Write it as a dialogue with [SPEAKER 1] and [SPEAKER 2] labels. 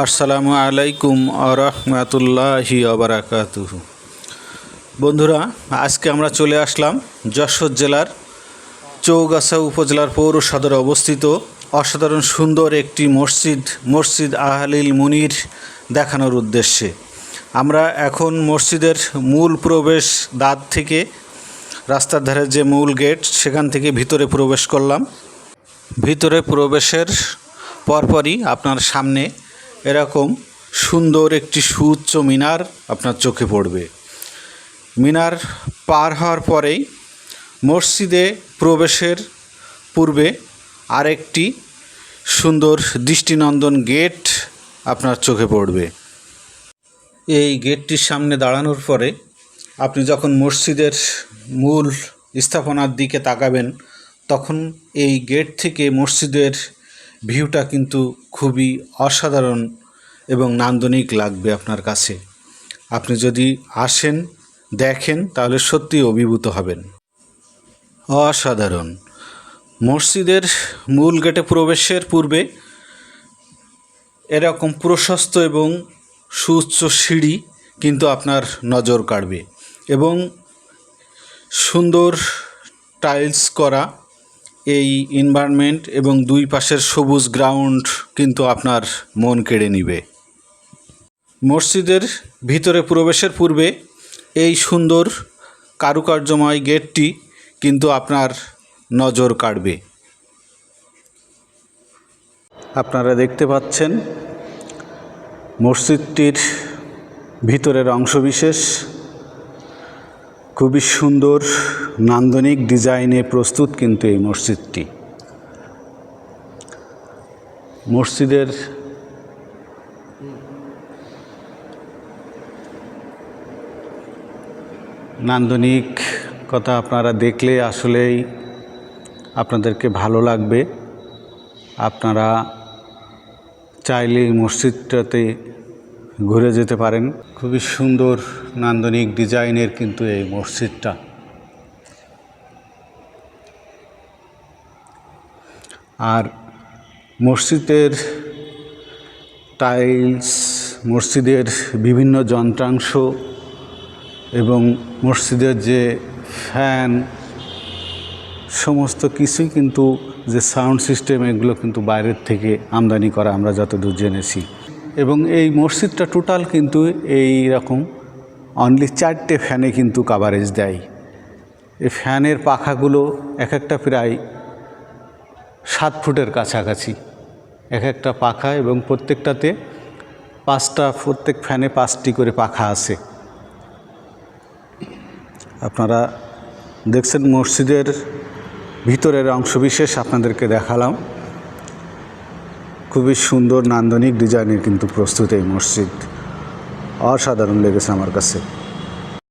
[SPEAKER 1] আসসালামু আলাইকুম আরহামতুল্লাহি ওবারাকাতুহু। বন্ধুরা, আজকে আমরা চলে আসলাম যশোর জেলার চৌগাছা উপজেলার পৌর সদরে অবস্থিত অসাধারণ সুন্দর একটি মসজিদ আহলিল মুনির দেখানোর উদ্দেশ্যে। আমরা এখন মসজিদের মূল প্রবেশ দ্বার থেকে, রাস্তার ধারে যে মূল গেট, সেখান থেকে ভিতরে প্রবেশ করলাম। ভিতরে প্রবেশের পরপরই আপনার সামনে এরকম সুন্দর একটি সুউচ্চ মিনার আপনার চোখে পড়বে। মিনার পার হওয়ার পরেই মসজিদে প্রবেশের পূর্বে আরেকটি সুন্দর দৃষ্টিনন্দন গেট আপনার চোখে পড়বে। এই গেটটির সামনে দাঁড়ানোর পরে আপনি যখন মসজিদের মূল স্থাপনার দিকে তাকাবেন, তখন এই গেট থেকে মসজিদের ভিউটা কিন্তু খুবই অসাধারণ এবং নান্দনিক লাগবে আপনার কাছে। আপনি যদি আসেন, দেখেন, তাহলে সত্যি অভিভূত হবেন। অসাধারণ। মসজিদের মূল গেটে প্রবেশের পূর্বে এরকম প্রশস্ত এবং সুউচ্চ সিঁড়ি কিন্তু আপনার নজর কাড়বে এবং সুন্দর টাইলস করা এই এনভায়রনমেন্ট এবং দুই পাশের সবুজ গ্রাউন্ড কিন্তু আপনার মন কেড়ে নেবে। মসজিদের ভিতরে প্রবেশের পূর্বে এই সুন্দর কারুকার্যময় গেটটি কিন্তু আপনার নজর কাড়বে। আপনারা দেখতে পাচ্ছেন মসজিদটির ভিতরের অংশবিশেষ খুবই সুন্দর নান্দনিক ডিজাইনে প্রস্তুত কিন্তু এই মসজিদটি। মসজিদের নান্দনিক কথা আপনারা দেখলে আসলেই আপনাদেরকে ভালো লাগবে। আপনারা চাইলে এই মসজিদটাতে ঘুরে যেতে পারেন। খুবই সুন্দর নান্দনিক ডিজাইনের কিন্তু এই মসজিদটা। আর মসজিদের টাইলস, মসজিদের বিভিন্ন যন্ত্রাংশ এবং মসজিদের যে ফ্যান, সমস্ত কিছুই কিন্তু যে সাউন্ড সিস্টেম, এগুলো কিন্তু বাইরের থেকে আমদানি করা, আমরা যতদূর জেনেছি। এবং এই মসজিদটা টোটাল কিন্তু এই রকম অনলি 4টে ফ্যানে কিন্তু কাভারেজ দেয়। এই ফ্যানের পাখাগুলো এক একটা প্রায় 7 ফুটের কাছাকাছি এক একটা পাখা, এবং প্রত্যেকটাতে প্রত্যেক ফ্যানে 5টি করে পাখা আছে। আপনারা দেখছেন মসজিদের ভিতরের অংশবিশেষ আপনাদেরকে দেখালাম। খুবই সুন্দর নান্দনিক ডিজাইনের কিন্তু প্রস্তুত এই মসজিদ। অসাধারণ লেগেছে আমার কাছে।